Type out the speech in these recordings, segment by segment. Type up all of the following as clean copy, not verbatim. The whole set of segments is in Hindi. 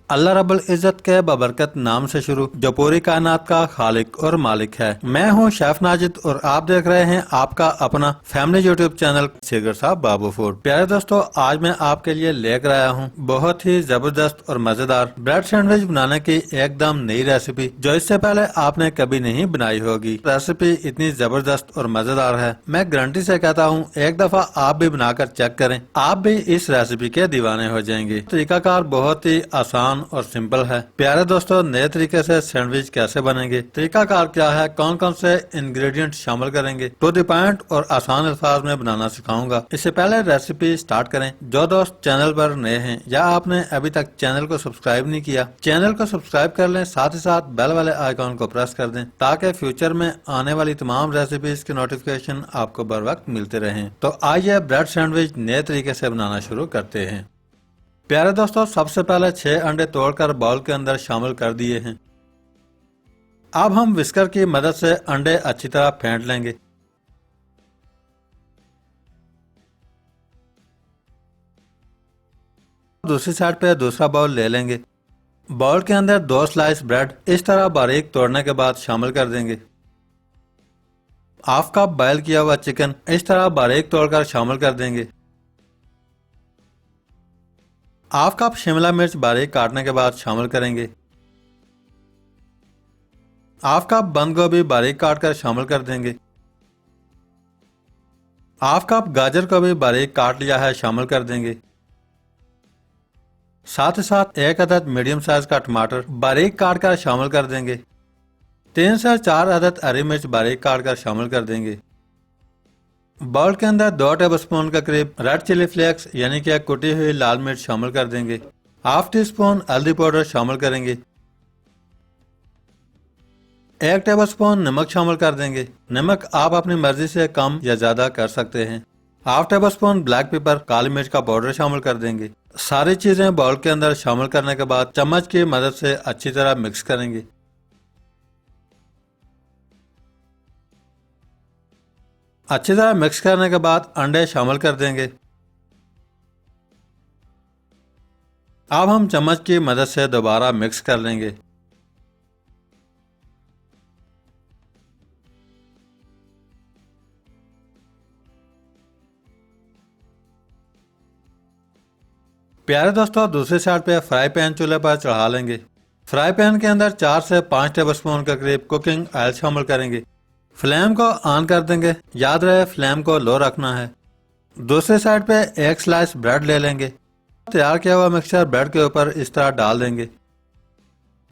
अल्लाह रब्बुल इज़्ज़त के बबरकत नाम से शुरू, जो पूरी कायनात का खालिक और मालिक है। मैं हूं शेफ नाजिद और आप देख रहे हैं आपका अपना फैमिली यूट्यूब चैनल सिगर साहब बाबू फूड। प्यारे दोस्तों, आज मैं आपके लिए लेकर आया हूं बहुत ही जबरदस्त और मजेदार ब्रेड सैंडविच बनाने की एकदम नई रेसिपी, जो इससे पहले आपने कभी नहीं बनाई होगी। रेसिपी इतनी जबरदस्त और मजेदार है, मैं गारंटी से कहता हूँ एक दफा आप भी बनाकर चेक करें, आप भी इस रेसिपी के दीवाने हो जाएंगे। तरीकाकार बहुत ही आसान और सिंपल है। प्यारे दोस्तों, नए तरीके से सैंडविच कैसे बनेंगे, तरीकाकार क्या है, कौन कौन से इंग्रेडिएंट शामिल करेंगे, टू द पॉइंट और आसान अल्फाज में बनाना सिखाऊंगा। इससे पहले रेसिपी स्टार्ट करें, जो दोस्त चैनल पर नए हैं या आपने अभी तक चैनल को सब्सक्राइब नहीं किया, चैनल को सब्सक्राइब कर लें, साथ ही साथ बेल वाले आइकॉन को प्रेस कर दें ताकि फ्यूचर में आने वाली तमाम रेसिपीज के नोटिफिकेशन आपको बर वक्त मिलते रहें। तो आइए ब्रेड सैंडविच नए तरीके से बनाना शुरू करते हैं। प्यारे दोस्तों, सबसे पहले 6 अंडे तोड़कर बाउल के अंदर शामिल कर दिए हैं। अब हम विस्कर की मदद से अंडे अच्छी तरह फेंट लेंगे। दूसरी साइड पे दूसरा बाउल ले लेंगे। बाउल के अंदर 2 स्लाइस ब्रेड इस तरह बारीक तोड़ने के बाद शामिल कर देंगे। हाफ कप बॉयल किया हुआ चिकन इस तरह बारीक तोड़कर शामिल कर देंगे। हाफ कप शिमला मिर्च बारीक काटने के बाद शामिल करेंगे। हाफ कप बंद गोभी बारीक काटकर शामिल कर देंगे। हाफ कप गाजर को भी बारीक काट लिया है, शामिल कर देंगे। साथ ही साथ 1 अदद मीडियम साइज का टमाटर बारीक काट कर शामिल कर देंगे। 3 से 4 अदद हरी मिर्च बारीक काट कर शामिल कर देंगे। बाउल के अंदर 2 टेबलस्पून का करीब रेड चिली फ्लेक्स यानी कि कुटी हुई लाल मिर्च शामिल कर देंगे। हाफ टी स्पून हल्दी पाउडर शामिल करेंगे। 1 टेबलस्पून नमक शामिल कर देंगे। नमक आप अपनी मर्जी से कम या ज्यादा कर सकते हैं। Half tablespoon black pepper काली मिर्च का पाउडर शामिल कर देंगे। सारी चीजें बाउल के अंदर शामिल करने के बाद चम्मच की मदद से अच्छी तरह मिक्स करेंगे। अच्छी तरह मिक्स करने के बाद अंडे शामिल कर देंगे। अब हम चम्मच की मदद से दोबारा मिक्स कर लेंगे। प्यारे दोस्तों, दूसरी साइड पे फ्राई पैन चूल्हे पर चढ़ा लेंगे। फ्राई पैन के अंदर 4 से 5 टेबलस्पून के करीब कुकिंग ऑयल शामिल करेंगे। फ्लेम को ऑन कर देंगे, याद रहे फ्लेम को लो रखना है। दूसरी साइड पे 1 स्लाइस ब्रेड ले लेंगे। तैयार किया हुआ मिक्सचर ब्रेड के ऊपर इस तरह डाल देंगे।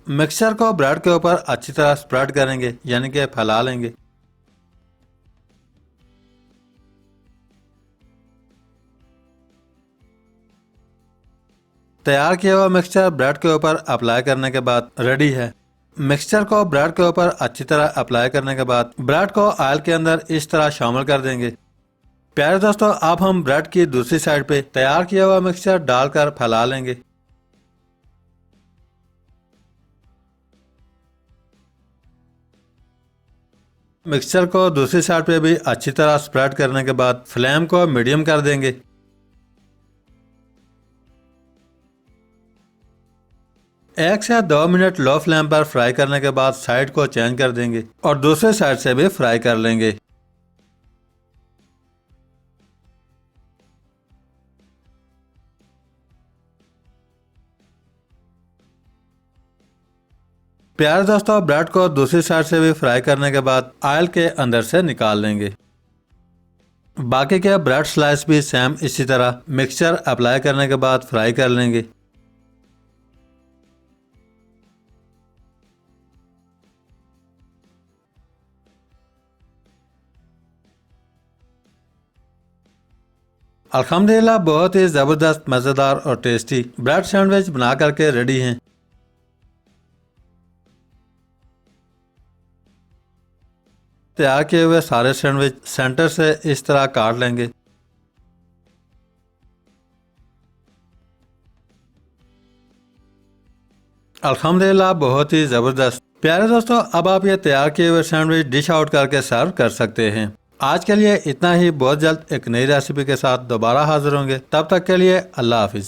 मिक्सचर को ब्रेड के ऊपर अच्छी तरह स्प्रेड करेंगे, यानी कि फैला लेंगे। तैयार किया हुआ मिक्सचर ब्रेड के ऊपर अप्लाई करने के बाद रेडी है। मिक्सचर को ब्रेड के ऊपर अच्छी तरह अप्लाई करने के बाद ब्रेड को ऑयल के अंदर इस तरह शामिल कर देंगे। प्यारे दोस्तों, अब हम ब्रेड की दूसरी साइड पे तैयार किया हुआ मिक्सचर डालकर फैला लेंगे। मिक्सचर को दूसरी साइड पे भी अच्छी तरह स्प्रेड करने के बाद फ्लेम को मीडियम कर देंगे। 1 से 2 मिनट लो फ्लेम पर फ्राई करने के बाद साइड को चेंज कर देंगे और दूसरे साइड से भी फ्राई कर लेंगे। प्यारे दोस्तों, ब्रेड को दूसरी साइड से भी फ्राई करने के बाद ऑयल के अंदर से निकाल लेंगे। बाकी के ब्रेड स्लाइस भी सेम इसी तरह मिक्सचर अप्लाई करने के बाद फ्राई कर लेंगे। अल्हम्दुलिल्लाह, बहुत ही जबरदस्त, मजेदार और टेस्टी ब्रेड सैंडविच बना करके रेडी हैं। तैयार किए हुए सारे सैंडविच सेंटर से इस तरह काट लेंगे। अल्हम्दुलिल्लाह, बहुत ही जबरदस्त। प्यारे दोस्तों, अब आप ये तैयार किए हुए सैंडविच डिश आउट करके सर्व कर सकते हैं। आज के लिए इतना ही। बहुत जल्द एक नई रेसिपी के साथ दोबारा हाजिर होंगे। तब तक के लिए अल्लाह हाफिज।